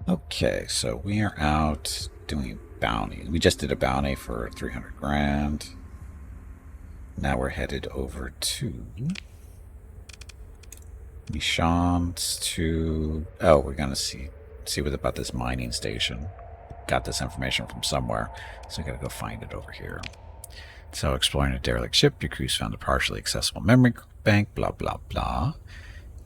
Okay, so we are out doing bounty. We just did a bounty for 300 grand. Now we're headed over to Michon's to... Oh, we're going to see what about this mining station. Got this information from somewhere, so I gotta go find it over here. So, exploring a derelict ship, your crews found a partially accessible memory bank, blah, blah, blah,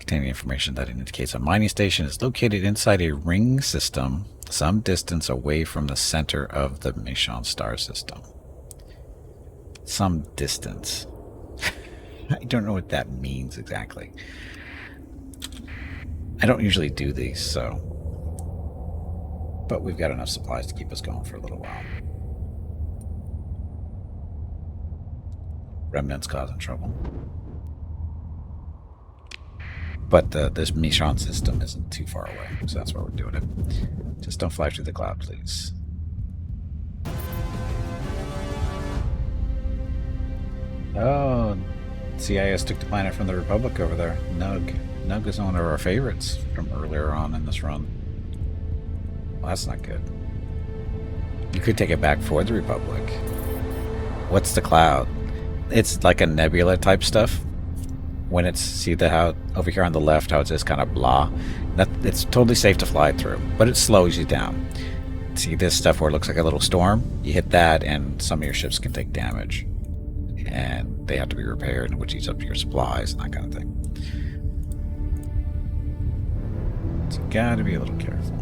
containing information that indicates a mining station is located inside a ring system some distance away from the center of the Michon star system. Some distance. I don't know what that means exactly. I don't usually do these, so... But we've got enough supplies to keep us going for a little while. Remnants causing trouble. But this Michon system isn't too far away, so that's why we're doing it. Just don't fly through the cloud, please. Oh, CIS took the planet from the Republic over there. Nug. Nug is one of our favorites from earlier on in this run. Well, that's not good. You could take it back for the Republic. What's the cloud? It's like a nebula type stuff. When it's, see how over here on the left, how it's just kind of blah. It's totally safe to fly through, but it slows you down. See this stuff where it looks like a little storm? You hit that and some of your ships can take damage. And they have to be repaired, which eats up your supplies and that kind of thing. So you gotta be a little careful.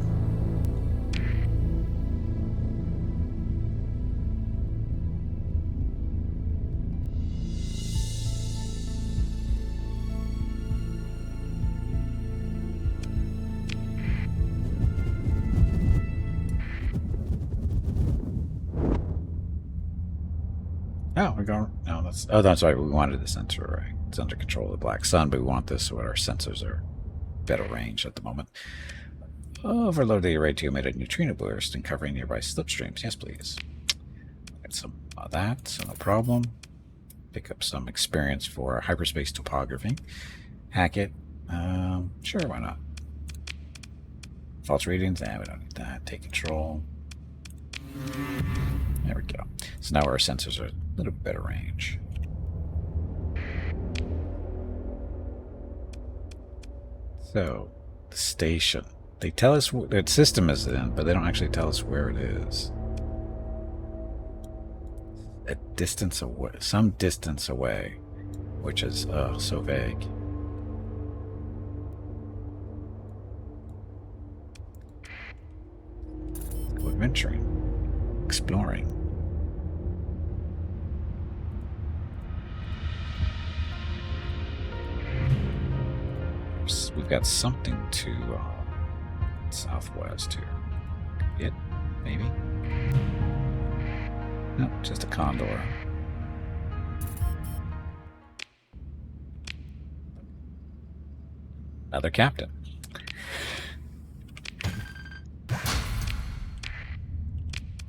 Oh, we're going... No, that's... Oh, that's right. We wanted the sensor, right? It's under control of the Black Sun, but we want this so our sensors are better range at the moment. Overload the array to emit a neutrino burst and covering nearby slipstreams. Yes, please. Get some of that, so no problem. Pick up some experience for hyperspace topography. Hack it. Sure, why not? False readings? We don't need that. Take control. There we go. So now our sensors are a little bit better range. So, the station. They tell us what their system is in, but they don't actually tell us where it is. A distance away, some distance away, which is so vague. Go adventuring, exploring. We've got something to southwest here. It, maybe? No, just a condor. Another captain.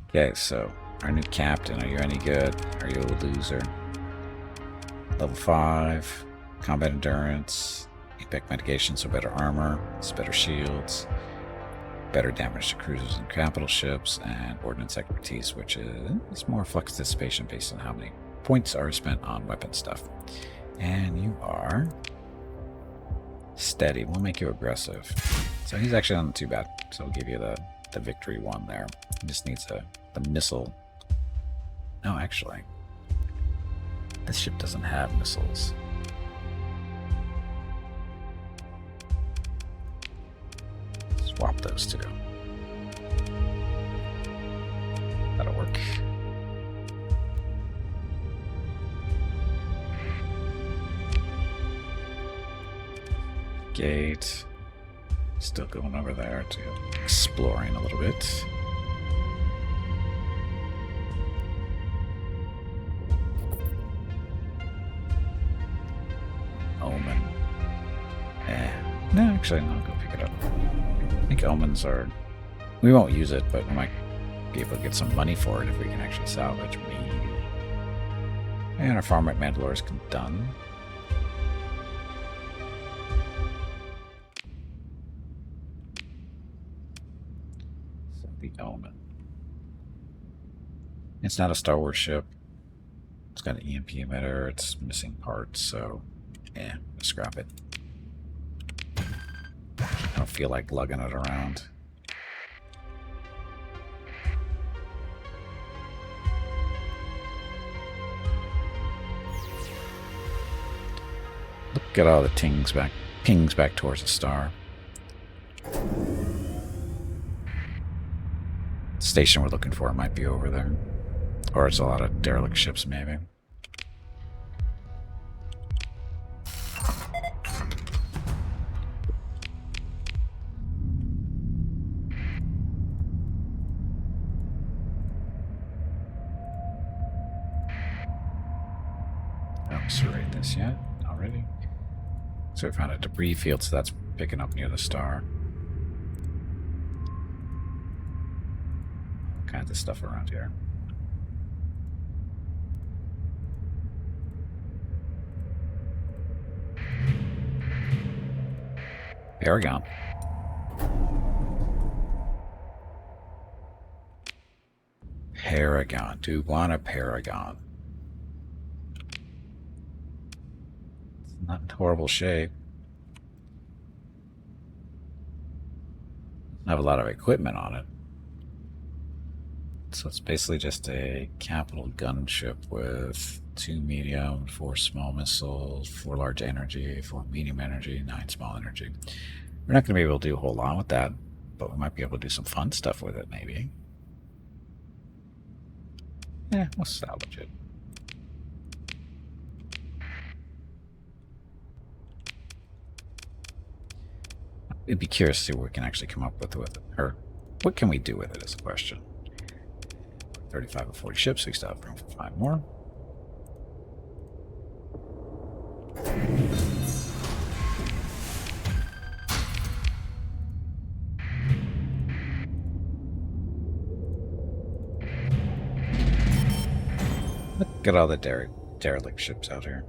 Okay, so our new captain, are you any good? Are you a loser? Level 5, combat endurance. Back mitigation, so better armor, it's better shields, better damage to cruisers and capital ships, and ordnance expertise, which is more flux dissipation based on how many points are spent on weapon stuff. And you are steady. We'll make you aggressive. So he's actually not too bad. So we'll give you the victory one there. He just needs the missile. No, actually, this ship doesn't have missiles. Swap those two. That'll work. Gate. Still going over there to exploring a little bit. Omen. No, actually, no, I'll go pick it up. I think omens are... We won't use it, but we might be able to get some money for it if we can actually salvage. Maybe. And our farm at Mandalore is done. So the Element. It's not a Star Wars ship. It's got an EMP emitter. It's missing parts, so yeah, scrap it. I don't feel like lugging it around. Look at all the pings back towards the star. The station we're looking for might be over there. Or it's a lot of derelict ships, maybe. I haven't surveyed this yet already. So we found a debris field, so that's picking up near the star. All kinds of stuff around here. Paragon. Paragon. Do you want a Paragon? It's not in horrible shape. Doesn't have a lot of equipment on it. So it's basically just a capital gunship with 2 medium, 4 small missiles, 4 large energy, 4 medium energy, 9 small energy. We're not going to be able to do a whole lot with that, but we might be able to do some fun stuff with it, maybe. Yeah, we'll salvage it. I'd be curious to see what we can actually come up with it. Or what can we do with it is the question. 35 or 40 ships, so we still have room for 5 more. Look at all the derelict ships out here.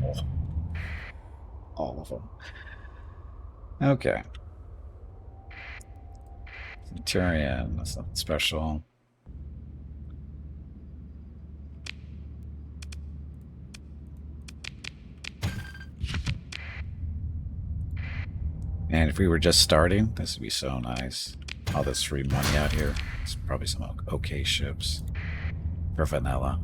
Oh. All of them. Okay. Centurion, that's nothing special. And if we were just starting, this would be so nice. All this free money out here. It's probably some okay ships for vanilla.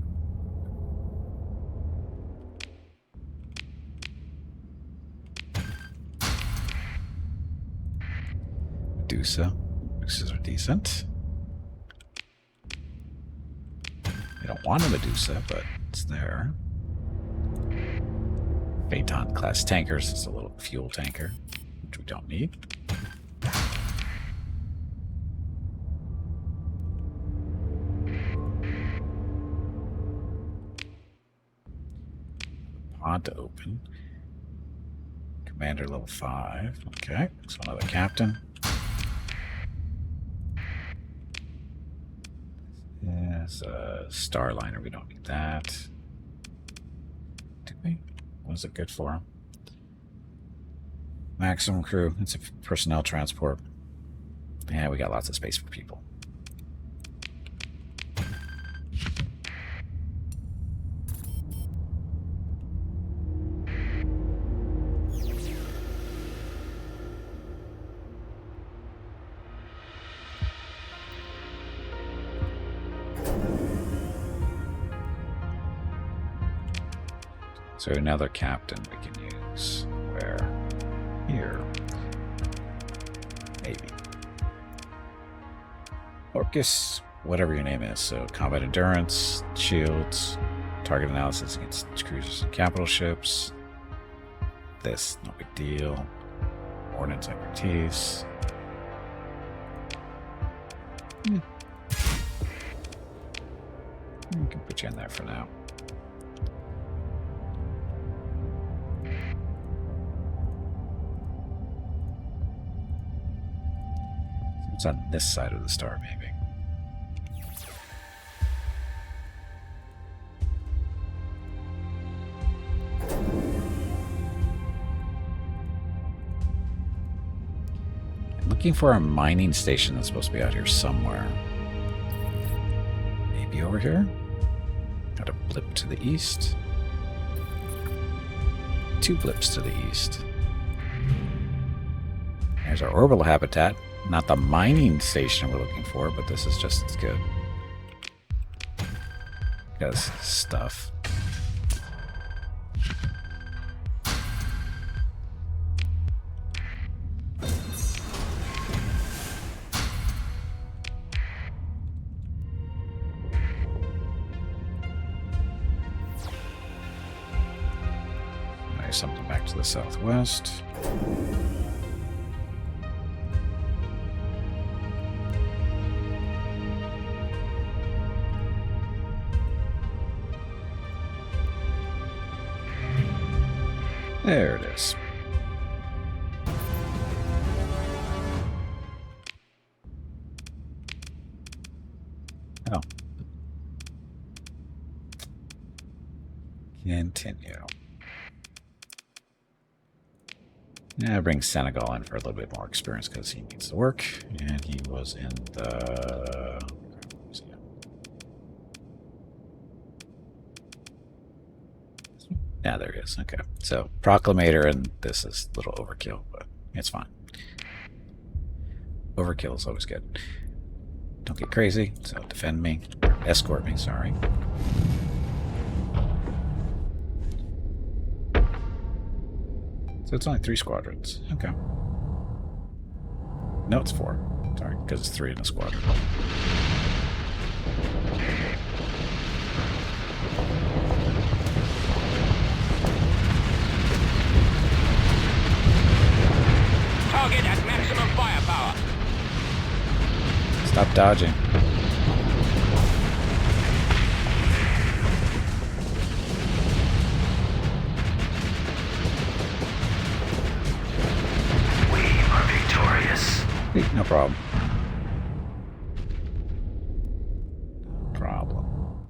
Medusa. Medusas are decent. We don't want a Medusa, but it's there. Phaeton class tankers. It's a little fuel tanker, which we don't need. Pod to open. Commander level 5. Okay, so another captain. Yes, Starliner, we don't need that. Do we? What is it good for? Maximum crew. It's a personnel transport. Yeah, we got lots of space for people. So another captain we can use. Where? Here. Maybe. Orcus, whatever your name is. So combat endurance, shields, target analysis against cruisers and capital ships. This, no big deal. Ordnance expertise. We can put you in there for now. It's on this side of the star, maybe. Looking for a mining station that's supposed to be out here somewhere. Maybe over here? Got a blip to the east. 2 blips to the east. There's our orbital habitat. Not the mining station we're looking for, but this is just as good. Because stuff. Nice, something back to the southwest. There it is. Oh. Continue. Yeah, bring Senegal in for a little bit more experience because he needs to work. And he was in the... Yeah, there he is. Okay. So, Proclamator, and this is a little overkill, but it's fine. Overkill is always good. Don't get crazy, so defend me. Escort me, sorry. So it's only 3 squadrons. Okay. No, it's 4. Sorry, because it's 3 in a squadron. Target at maximum firepower. Stop dodging. We are victorious. No problem. No problem.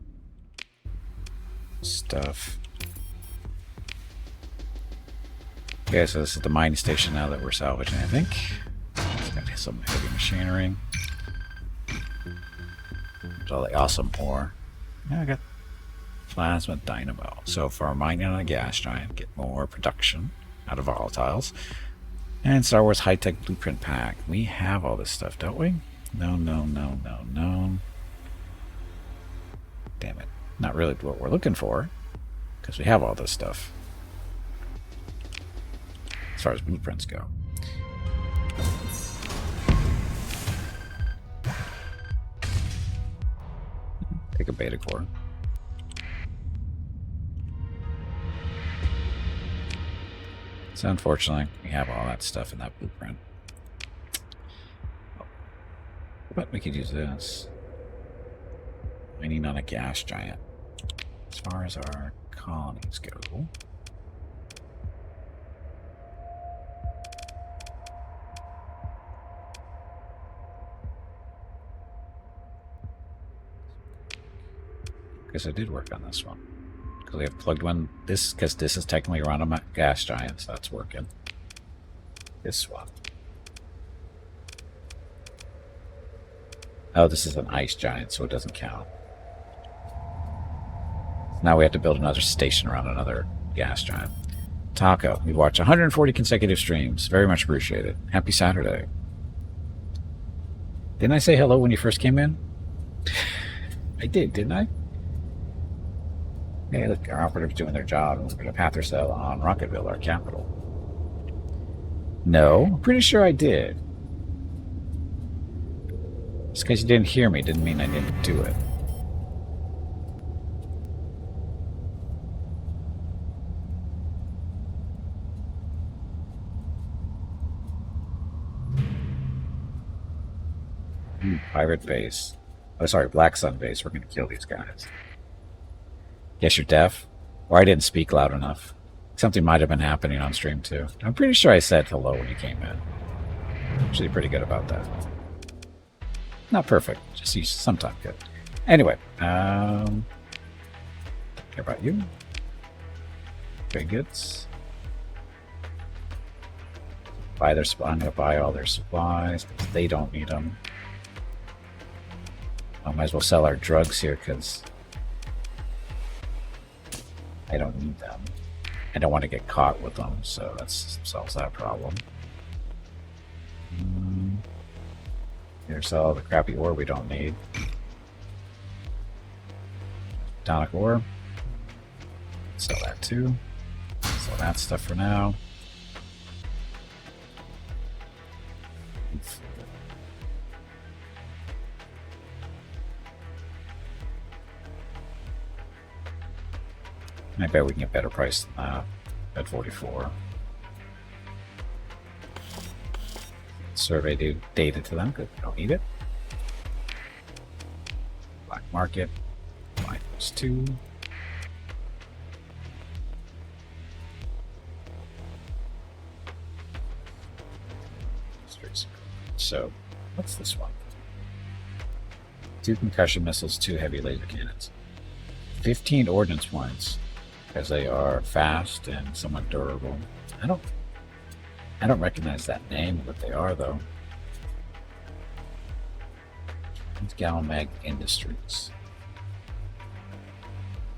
Stuff. Okay, so this is the mining station now that we're salvaging, I think. It's got some heavy machinery. There's all the awesome ore. Yeah, I got plasma dynamo. So for mining on a gas giant, get more production out of volatiles. And Star Wars high-tech blueprint pack. We have all this stuff, don't we? No, no, no, no, no. Damn it. Not really what we're looking for, because we have all this stuff. As far as blueprints go. Take a beta core. So unfortunately, we have all that stuff in that blueprint. But we could use this. Mining on a gas giant. As far as our colonies go. Because I did work on this one. Because we have plugged one. This, because this is technically around a gas giant, so that's working. This one. Oh, this is an ice giant, so it doesn't count. Now we have to build another station around another gas giant. Taco, we watched 140 consecutive streams. Very much appreciated. Happy Saturday. Didn't I say hello when you first came in? I did, didn't I? Hey, look, our operatives doing their job. We're going to path their cell on Rocketville, our capital. No, I'm pretty sure I did. Just because you didn't hear me didn't mean I didn't do it. Pirate base. Oh, sorry, Black Sun base. We're going to kill these guys. Guess you're deaf? Or I didn't speak loud enough. Something might have been happening on stream too. I'm pretty sure I said hello when you came in. Actually pretty good about that. Not perfect, just sometimes good. Anyway, don't care about you. Very good. Buy their. I'm going to buy all their supplies because they don't need them. I might as well sell our drugs here because I don't need them. I don't want to get caught with them, so that solves that problem. Here's all the crappy ore we don't need. Tonic ore. Sell that too. Sell that stuff for now. I bet we can get better price than that at 44. Survey data to them because we don't need it. Black market. Buy those two. So, what's this one? 2 concussion missiles, 2 heavy laser cannons. 15 ordnance points. Because they are fast and somewhat durable. I don't recognize that name, but they are though. It's Galmag Industries.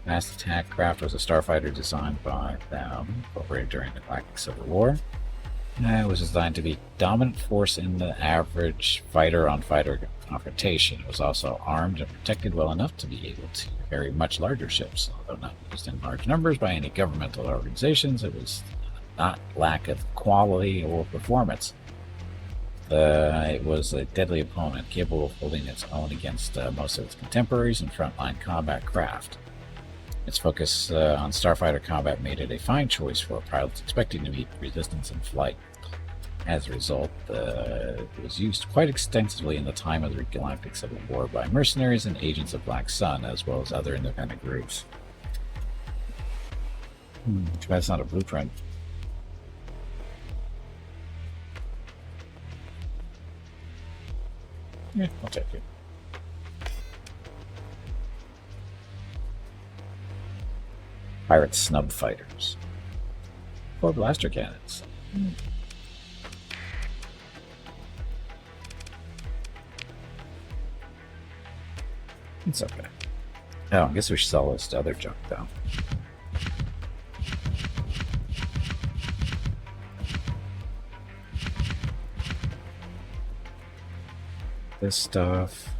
Fast Attack Craft was a starfighter designed by them, incorporated during the Galactic Civil War. It was designed to be dominant force in the average fighter-on-fighter confrontation. It was also armed and protected well enough to be able to carry much larger ships. Although not used in large numbers by any governmental organizations, it was not lack of quality or performance. It was a deadly opponent, capable of holding its own against most of its contemporaries in frontline combat craft. Its focus on starfighter combat made it a fine choice for pilots expecting to meet resistance in flight. As a result, it was used quite extensively in the time of the Galactic Civil War by mercenaries and agents of Black Sun, as well as other independent groups. Too bad it's not a blueprint. Yeah, I'll take it. Pirate snub fighters. 4 blaster cannons. It's okay. Oh, I guess we should sell this other junk though. This stuff.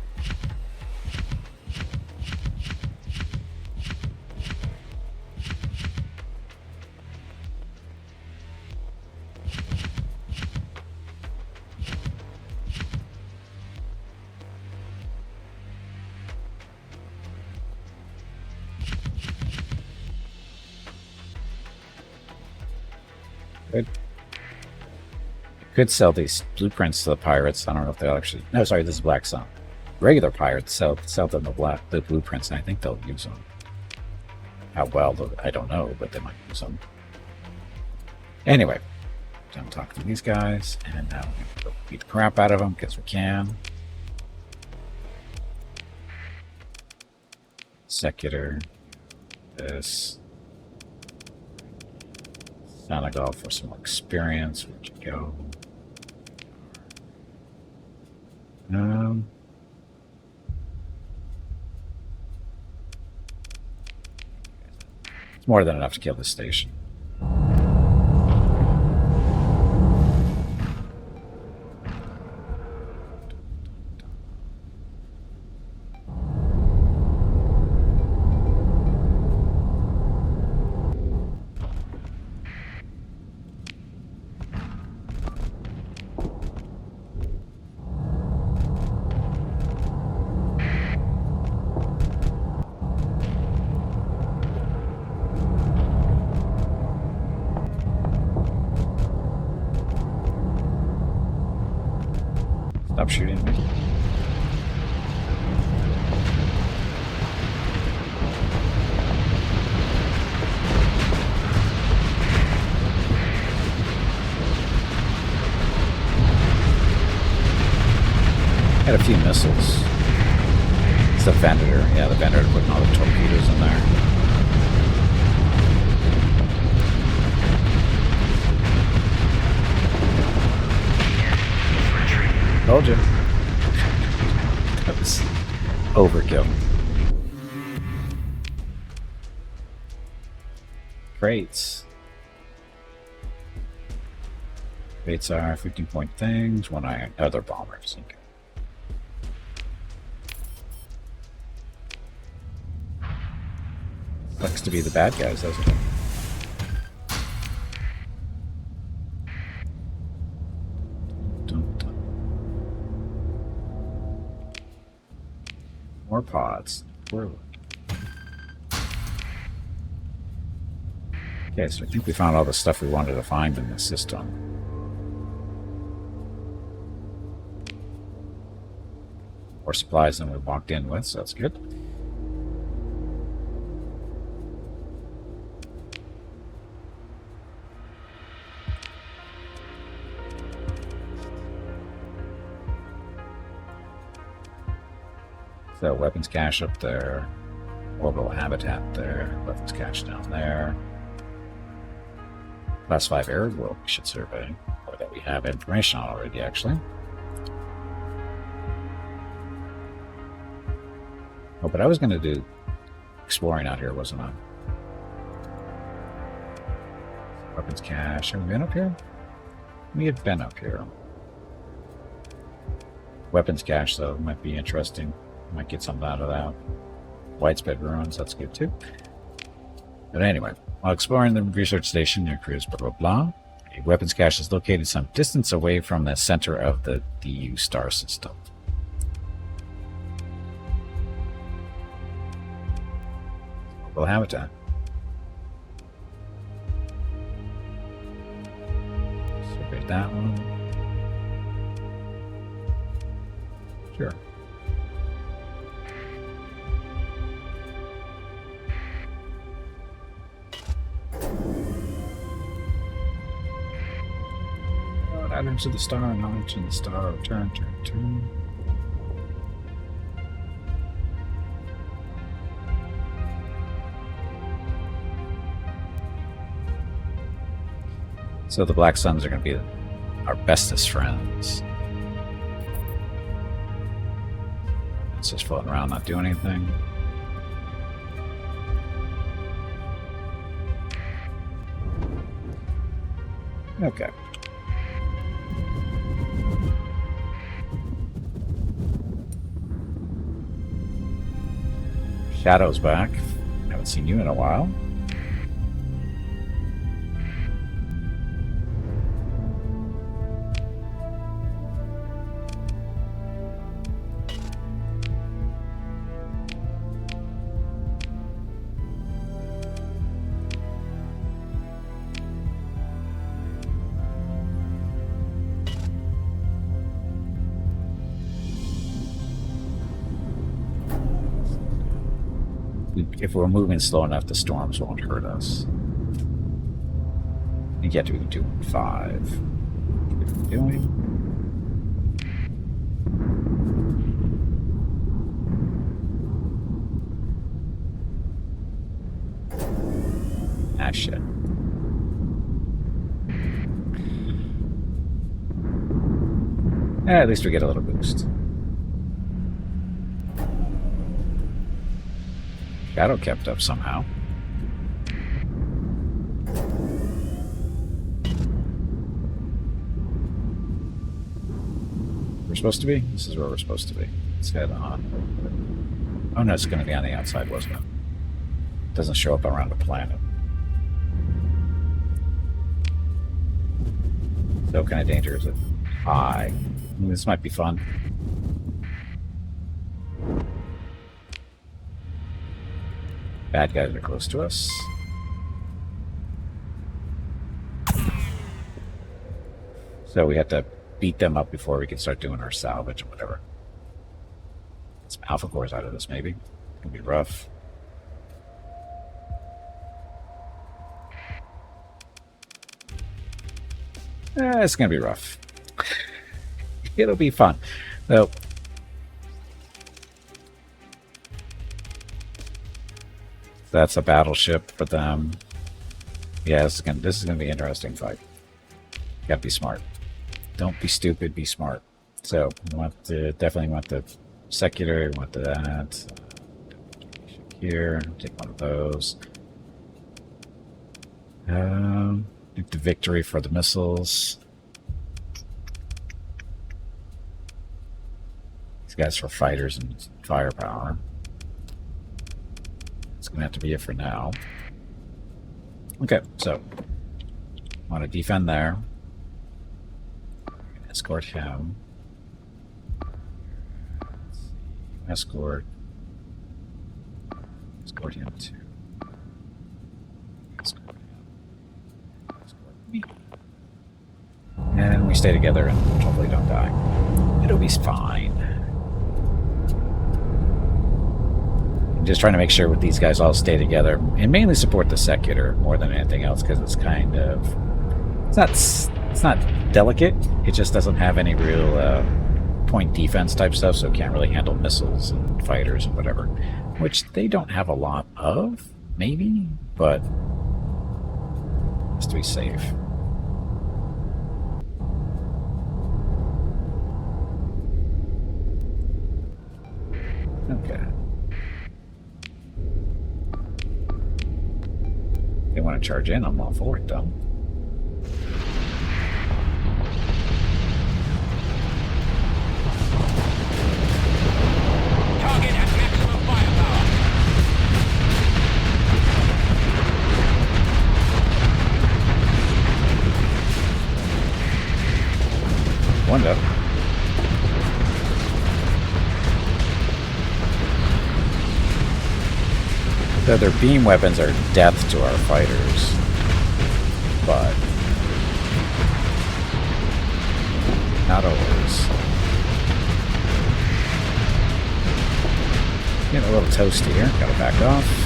Could sell these blueprints to the pirates. I don't know if they'll actually. No, sorry, this is Black Sun. Regular pirates sell them the blueprints, and I think they'll use them. How well, I don't know, but they might use them. Anyway, don't talk to these guys, and now we're going to beat the crap out of them because we can. Secular. This. Senegal for some more experience. Where'd you go? It's more than enough to kill this station. Stop shooting me. Had a few missiles. It's the Venator. Yeah, the Venator putting all the torpedoes in there. Told you. That was overkill. Crates. Crates are 15-point things, one iron, other bombers. Okay. Sucks to be the bad guys, doesn't it? More pods. Okay, so I think we found all the stuff we wanted to find in the system. More supplies than we walked in with, so that's good. So weapons cache up there, orbital habitat there, weapons cache down there. Class 5 air world we should survey, or that we have information on already, actually. Oh, but I was going to do exploring out here, wasn't I? Weapons cache. Have we been up here? We had been up here. Weapons cache, though, might be interesting. Might get something out of that. Widespread ruins, that's good too. But anyway, while exploring the research station near Cruise, blah blah blah, a weapons cache is located some distance away from the center of the DU star system. Well, habitat. Survey that one. Sure. Add to the star, knowledge in the star, turn. So the Black Suns are going to be our bestest friends. It's just floating around, not doing anything. Okay. Shadow's back. Haven't seen you in a while. If we're moving slow enough, the storms won't hurt us. You get to be doing 5. What are we doing? Ah, shit. At least we get a little boost. Shadow kept up somehow. We're supposed to be? This is where we're supposed to be. Let's head on. Oh no, it's going to be on the outside, wasn't it? It doesn't show up around the planet. So what kind of danger is it? High. This might be fun. Bad guys are close to us. So we have to beat them up before we can start doing our salvage or whatever. Get some alpha cores out of this, maybe. It'll be rough. It's gonna be rough. It'll be fun. So that's a battleship for them. Yeah, this is gonna be an interesting fight. You gotta be smart. Don't be stupid, be smart. So we want to definitely want the secular. We want that here. Take one of those. Get the victory for the missiles. These guys for fighters and firepower. It's gonna have to be it for now. Okay, so want to defend there. Escort him. Escort him too. Escort me. And we stay together and hopefully don't die. It'll be fine. I'm just trying to make sure with these guys all stay together and mainly support the secular more than anything else because it's kind of it's not delicate. It just doesn't have any real point defense type stuff, so it can't really handle missiles and fighters and whatever, which they don't have a lot of, maybe, but just to be safe. Okay. They want to charge in, I'm all for it though. Target at maximum firepower. One up. So their beam weapons are death to our fighters, but not always. Getting a little toasty here. Gotta back off.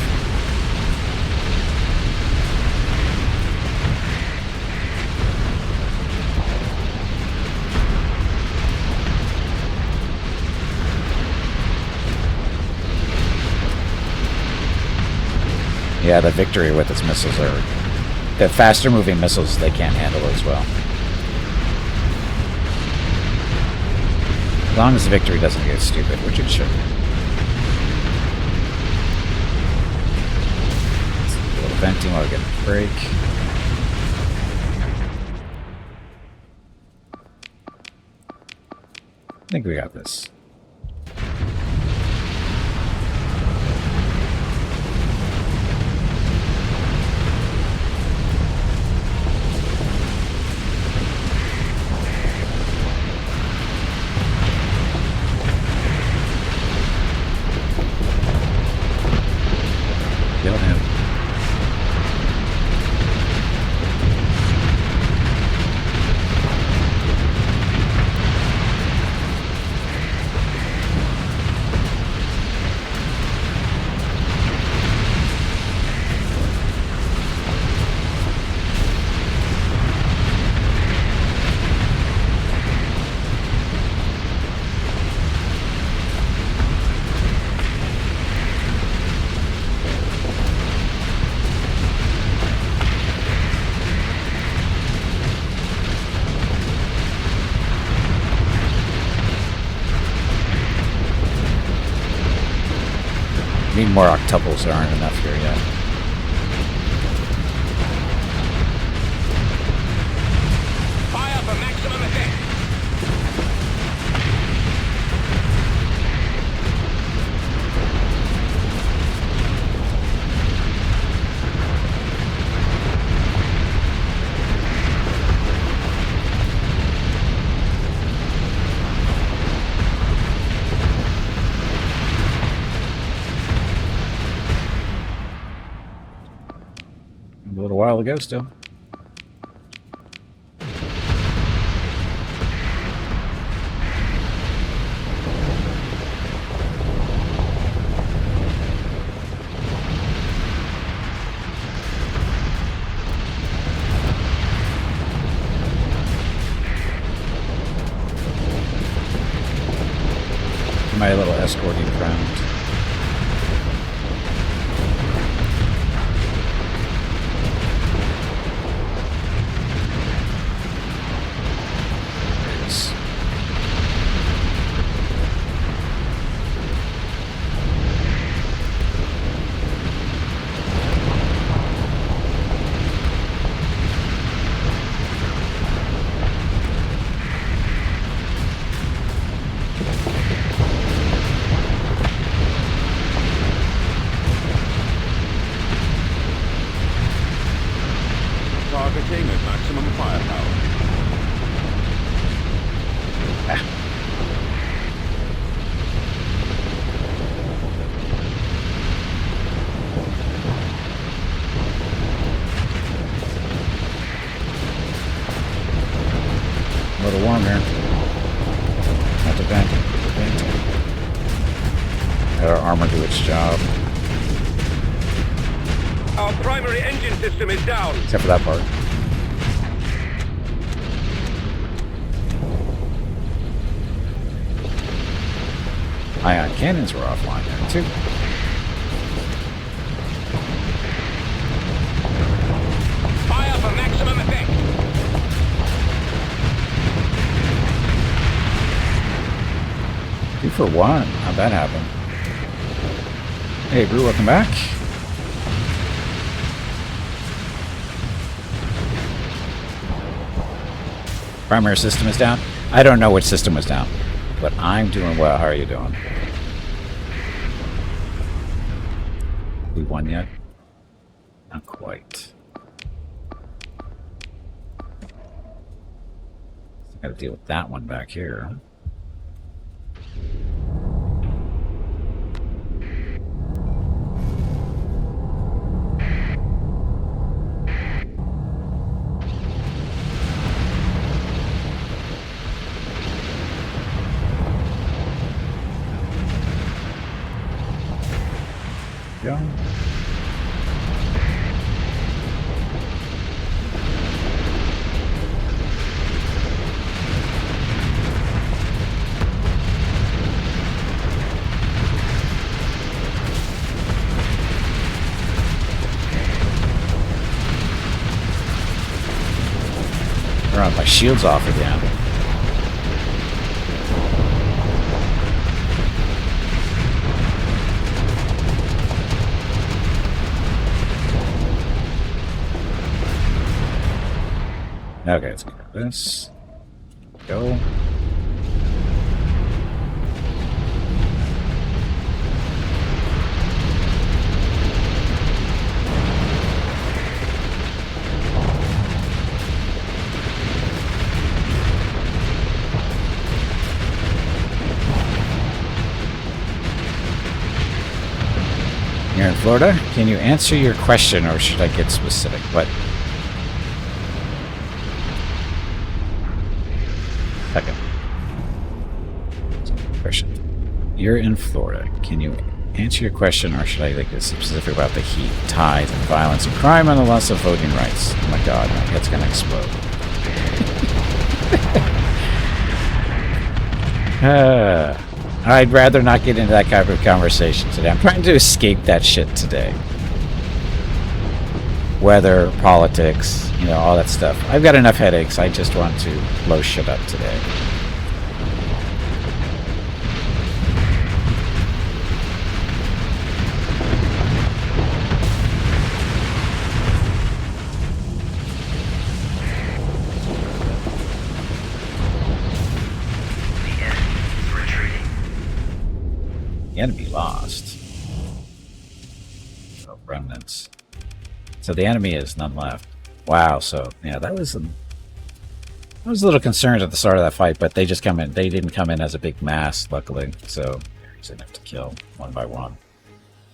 Yeah, the victory with its missiles are... The faster moving missiles they can't handle as well. As long as the victory doesn't get stupid, which it shouldn't. A little venting while we get a break. I think we got this. Kill him. Need more octuples, there aren't enough here yet. Fire for maximum effect. A little while to go still. My little escorting round. A little warm here. Not the vent. Let our armor do its job. Our primary engine system is down. Except for that part. Ion cannons were offline there too. Fire for maximum effect. 2 for 1. How'd that happen? Hey, Brew, welcome back. Primary system is down. I don't know which system was down, but I'm doing well. How are you doing? We won yet? Not quite. Got to deal with that one back here. Go. My shield's off again. Okay, let's get this. Go. You're in Florida? Can you answer your question, or should I get specific? What? Second. Question. You're in Florida. Can you answer your question, or should I get specific about the heat, tides, and violence, and crime, and the loss of voting rights? Oh my god, my head's gonna explode. I'd rather not get into that kind of conversation today. I'm trying to escape that shit today. Weather, politics, you know, all that stuff. I've got enough headaches. I just want to blow shit up today. Enemy lost. Oh, Remnants. So the enemy is none left. Wow. So yeah, I was a little concerned at the start of that fight, but they just come in. They didn't come in as a big mass, luckily. So there's enough to kill one by one.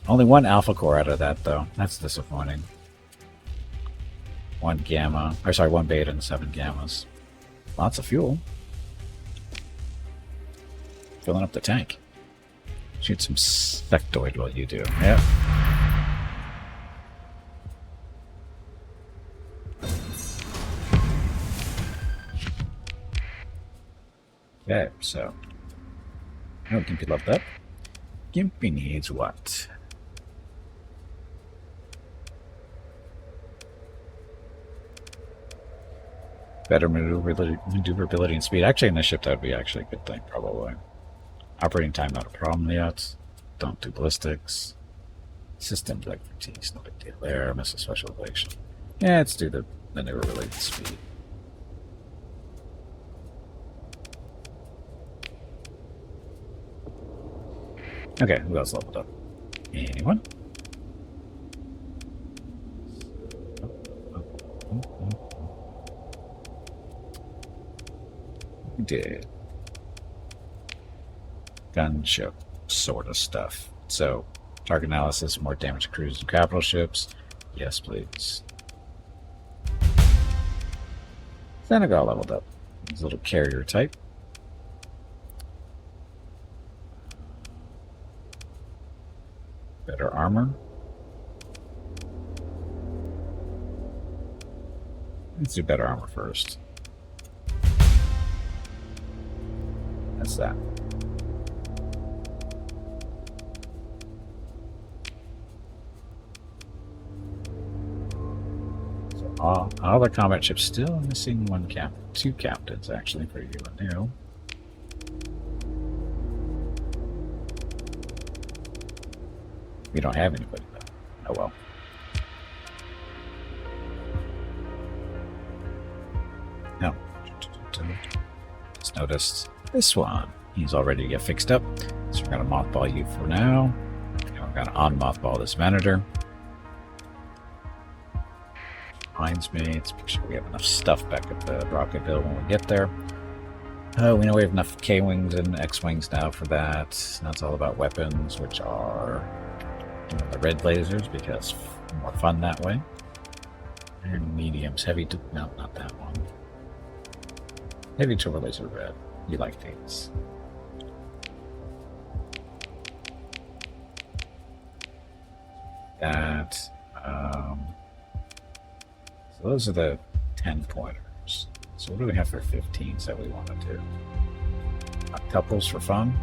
Only one alpha core out of that, though. That's disappointing. One gamma, or sorry, one beta and 7 gammas. Lots of fuel. Filling up the tank. Shoot some sectoid while you do. Yep. Okay, so. Oh, Gimpy leveled up. Gimpy needs what? Better maneuverability and speed. Actually, in this ship, that would be actually a good thing, probably. Operating time, not a problem yet. Don't do ballistics. System expertise, no big deal there. Missile specialization. Yeah, let's do the maneuver-related speed. Okay, who else leveled up? Anyone? We did. gunship sort of stuff. So, target analysis, more damage to cruise and capital ships. Yes, please. Senegal leveled up. His little carrier type. Better armor. Let's do better armor first. That's that. So all the combat ships still missing two captains actually for you and new. We don't have anybody though. Oh well. No. Just noticed this one. He's already to get fixed up. So we're going to mothball you for now. And we're going to on-mothball this Venator. Reminds me, let's make sure we have enough stuff back at the rocket hill when we get there. Oh, we know we have enough K-Wings and X-Wings now for that. Now it's all about weapons, which are the red lasers, because more fun that way. And mediums, heavy, no, not that one. Heavy turbo laser red. You like these. That. So those are the 10 pointers. So what do we have for 15s that we want to do? Couples for fun.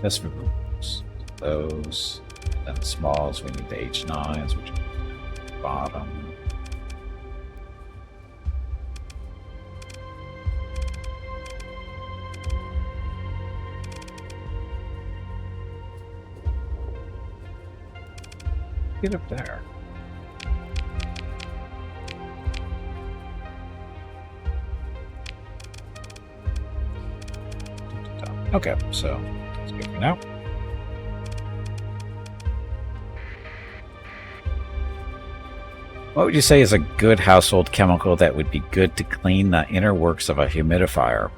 That's for groups. Those. And then smalls, we need the H9s, which are bottom. Get up there. Okay, so that's good for now. What would you say is a good household chemical that would be good to clean the inner works of a humidifier?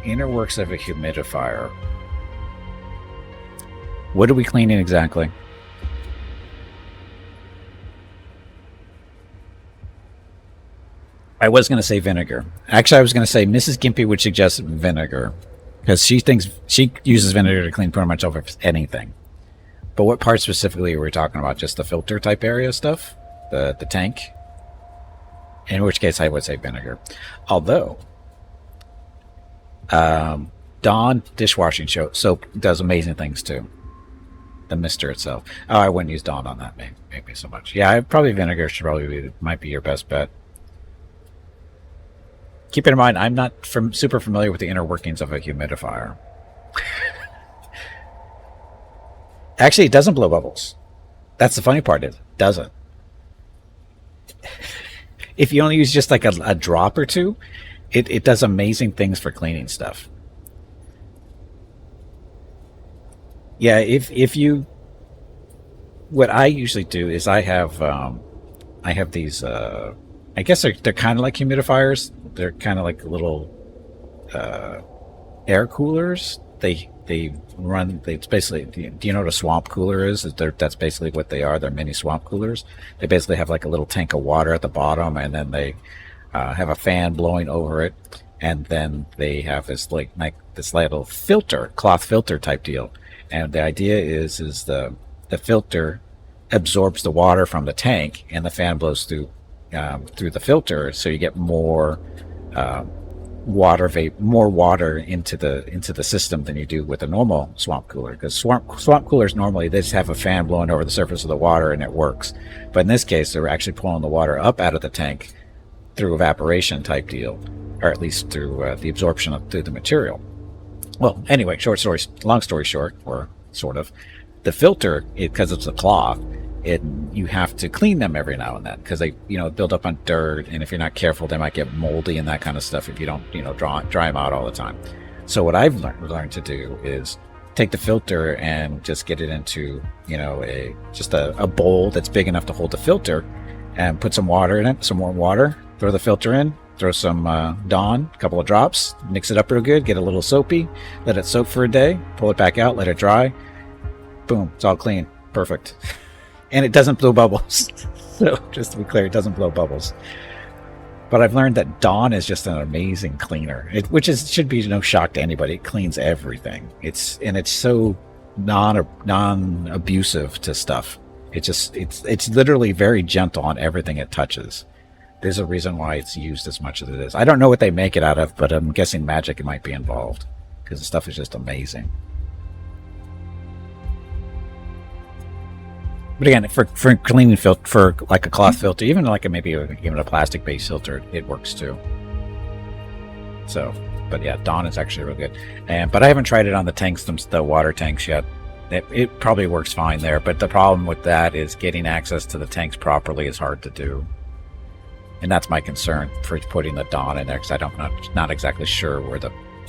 Inner works of a humidifier. What are we cleaning exactly? I was going to say vinegar. Actually, I was going to say Mrs. Gimpy would suggest vinegar because she thinks she uses vinegar to clean pretty much over anything. But what part specifically are we talking about? Just the filter type area stuff? The tank? In which case, I would say vinegar. Although, Dawn dishwashing soap does amazing things too. The mister itself. Oh, I wouldn't use Dawn on that maybe so much. Yeah, probably vinegar should probably might be your best bet. Keep in mind, I'm not super familiar with the inner workings of a humidifier. Actually, it doesn't blow bubbles. That's the funny part. It doesn't. If you only use just like a drop or two, it does amazing things for cleaning stuff. Yeah, if you... What I usually do is I have these... I guess they're kind of like humidifiers. They're kind of like little air coolers. It's basically, do you know what a swamp cooler is? That's basically what they are. They're mini swamp coolers. They basically have like a little tank of water at the bottom, and then they have a fan blowing over it, and then they have this like this little filter, cloth filter type deal. And the idea is the filter absorbs the water from the tank, and the fan blows through the filter, so you get more water into the system than you do with a normal swamp cooler. Because swamp coolers normally they just have a fan blowing over the surface of the water and it works, but in this case they're actually pulling the water up out of the tank through evaporation type deal, or at least through the absorption through the material. Well, anyway, long story short, or sort of, the filter, because it's a cloth, you have to clean them every now and then because they, build up on dirt, and if you're not careful, they might get moldy and that kind of stuff if you don't, dry them out all the time. So what I've learned to do is take the filter and just get it into, a bowl that's big enough to hold the filter, and put some water in it, some warm water, throw the filter in, throw some Dawn, a couple of drops, mix it up real good, get a little soapy, let it soak for a day, pull it back out, let it dry. Boom, it's all clean. Perfect. And it doesn't blow bubbles. So just to be clear, it doesn't blow bubbles. But I've learned that Dawn is just an amazing cleaner, should be no shock to anybody. It cleans everything. It's so non-abusive to stuff. It's literally very gentle on everything it touches. There's a reason why it's used as much as it is. I don't know what they make it out of, but I'm guessing magic might be involved, because the stuff is just amazing. But again, for cleaning filter, for like a cloth filter, even like even a plastic based filter, it works too. So, but yeah, Dawn is actually real good. But I haven't tried it on the tanks, the water tanks yet. It probably works fine there, but the problem with that is getting access to the tanks properly is hard to do. And that's my concern for putting the Dawn in there, because I'm not exactly sure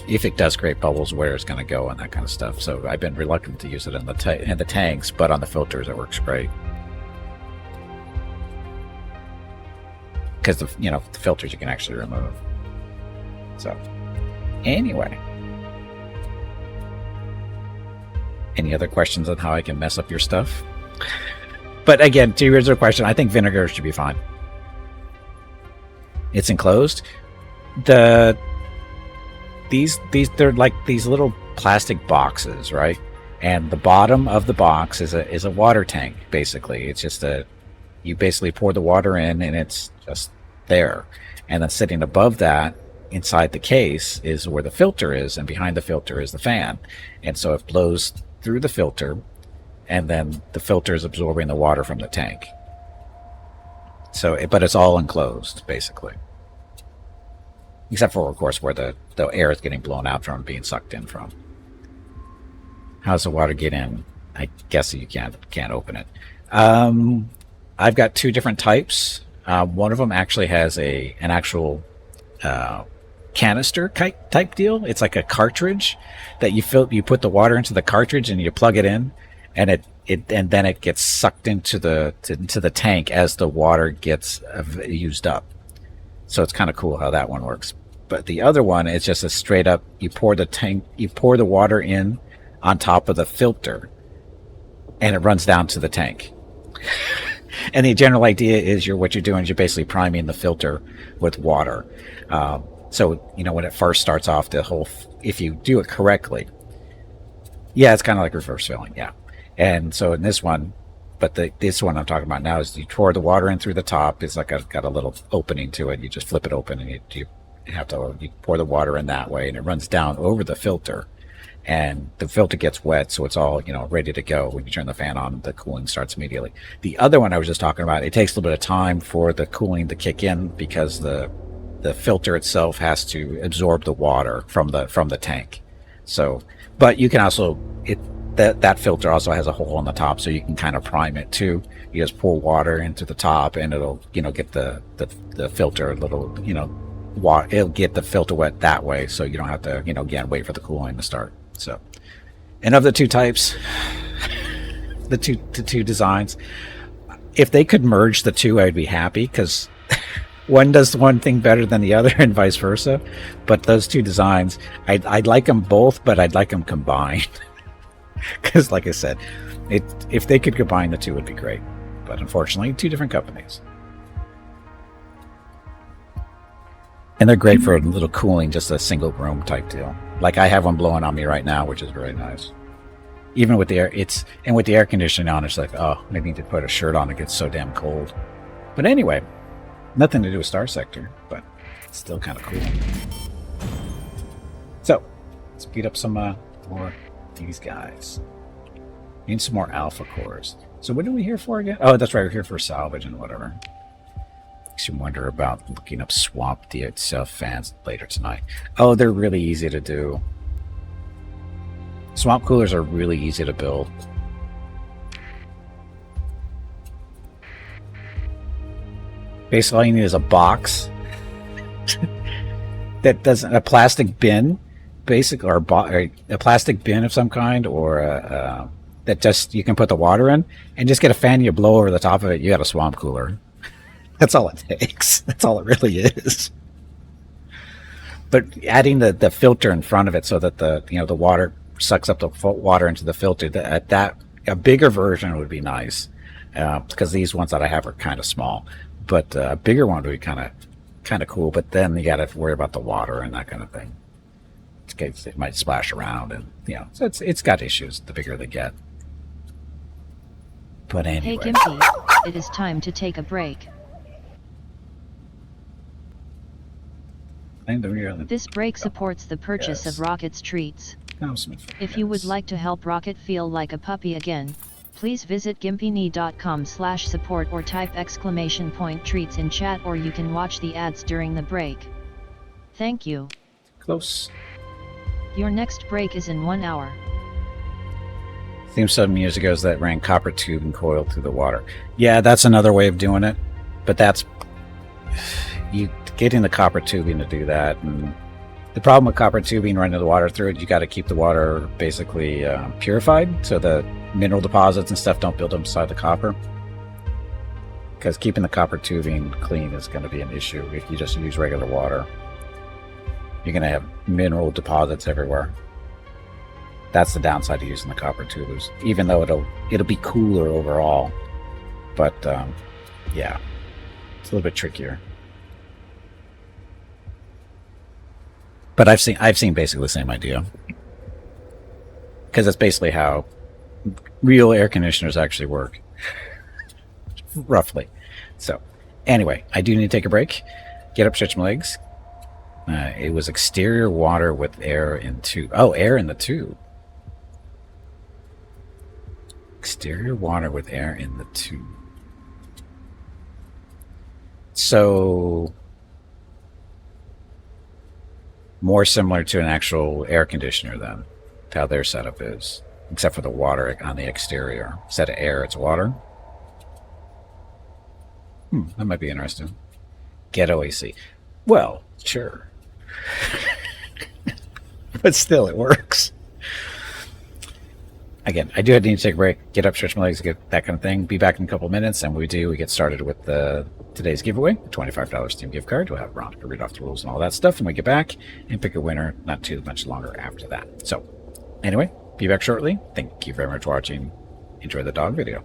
if it does create bubbles, where it's going to go and that kind of stuff. So I've been reluctant to use it in the tanks, but on the filters it works great. Because the filters you can actually remove. So anyway, any other questions on how I can mess up your stuff? But again, to your original question, I think vinegar should be fine. It's enclosed. These they're like these little plastic boxes, right? And the bottom of the box is a water tank. Basically, it's just you basically pour the water in, and it's just there. And then sitting above that, inside the case, is where the filter is, and behind the filter is the fan. And so it blows through the filter, and then the filter is absorbing the water from the tank. So, but it's all enclosed, basically. Except for, of course, where the air is getting blown out from, being sucked in from. How does the water get in? I guess you can't open it. I've got two different types. One of them actually has an actual canister type deal. It's like a cartridge that you put the water into the cartridge and you plug it in, and then it gets sucked into the tank as the water gets used up. So it's kind of cool how that one works. But the other one is just a straight up, you pour the water in on top of the filter, and it runs down to the tank. And the general idea is what you're doing is you're basically priming the filter with water. So, when it first starts off, if you do it correctly, yeah, it's kind of like reverse filling. Yeah. And so in this one, this one I'm talking about now is you pour the water in through the top. It's like got a little opening to it. You just flip it open, and you pour the water in that way, and it runs down over the filter, and the filter gets wet, so it's all ready to go. When you turn the fan on, the cooling starts immediately. The other one I was just talking about, it takes a little bit of time for the cooling to kick in, because the filter itself has to absorb the water from the tank. So, but you can also that filter also has a hole on the top, so you can kind of prime it too. You just pour water into the top, and it'll get the filter a little water. It'll get the filter wet that way, so you don't have to again wait for the cooling to start. So, and of the two types, the two designs, if they could merge the two, I'd be happy, because one does one thing better than the other, and vice versa. But those two designs, I'd like them both, but I'd like them combined. Because, like I said, if they could combine the two, it would be great. But unfortunately, two different companies. And they're great for a little cooling, just a single room type deal. Like I have one blowing on me right now, which is very nice. Even with the air, with the air conditioning on, it's like, oh, I need to put a shirt on. It gets so damn cold. But anyway, nothing to do with Starsector, but it's still kind of cool. So, let's beat up some more these guys. Need some more alpha cores. So what are we here for again? Oh, that's right, we're here for salvage and whatever. Makes you wonder about looking up swamp DXF fans later tonight. Oh, they're really easy to do. Swamp coolers are really easy to build. Basically, all you need is a box that doesn't, a plastic bin basic or a plastic bin of some kind, or that just you can put the water in, and just get a fan you blow over the top of it. You got a swamp cooler. That's all it takes. That's all it really is. But adding the filter in front of it so that the water sucks up the water into the filter, that a bigger version would be nice, because these ones that I have are kind of small. But a bigger one would be kind of cool. But then you got to worry about the water and that kind of thing. It might splash around, and so it's got issues the bigger they get. But anyway. Hey Gimpy, it is time to take a break. This break supports the purchase of Rocket's treats. If you would like to help Rocket feel like a puppy again, please visit gimpyknee.com/support or type !treats in chat, or you can watch the ads during the break. Thank you. Close. Your next break is in 1 hour. Theme some years ago that ran copper tube and coiled through the water. Yeah, that's another way of doing it, but that's you getting the copper tubing to do that. And the problem with copper tubing running the water through it, you got to keep the water basically purified so the mineral deposits and stuff don't build up inside the copper. Because keeping the copper tubing clean is going to be an issue if you just use regular water. You're going to have mineral deposits everywhere. That's the downside of using the copper tubes, even though it'll be cooler overall. But yeah, it's a little bit trickier. But I've seen basically the same idea, because that's basically how real air conditioners actually work, roughly. So anyway, I do need to take a break, get up, stretch my legs. It was exterior water with air in tube. Oh, air in the tube. Exterior water with air in the tube. So more similar to an actual air conditioner then, how their setup is, except for the water on the exterior. Instead of air, it's water. That might be interesting. Ghetto AC. Well, sure. But still, it works. Again, I do need to take a break, get up, stretch my legs, get that kind of thing. Be back in a couple of minutes, and we get started with today's giveaway, a $25 Steam gift card. We'll have Veronica read off the rules and all that stuff, and we get back and pick a winner not too much longer after that. So, anyway, be back shortly. Thank you very much for watching. Enjoy the dog video.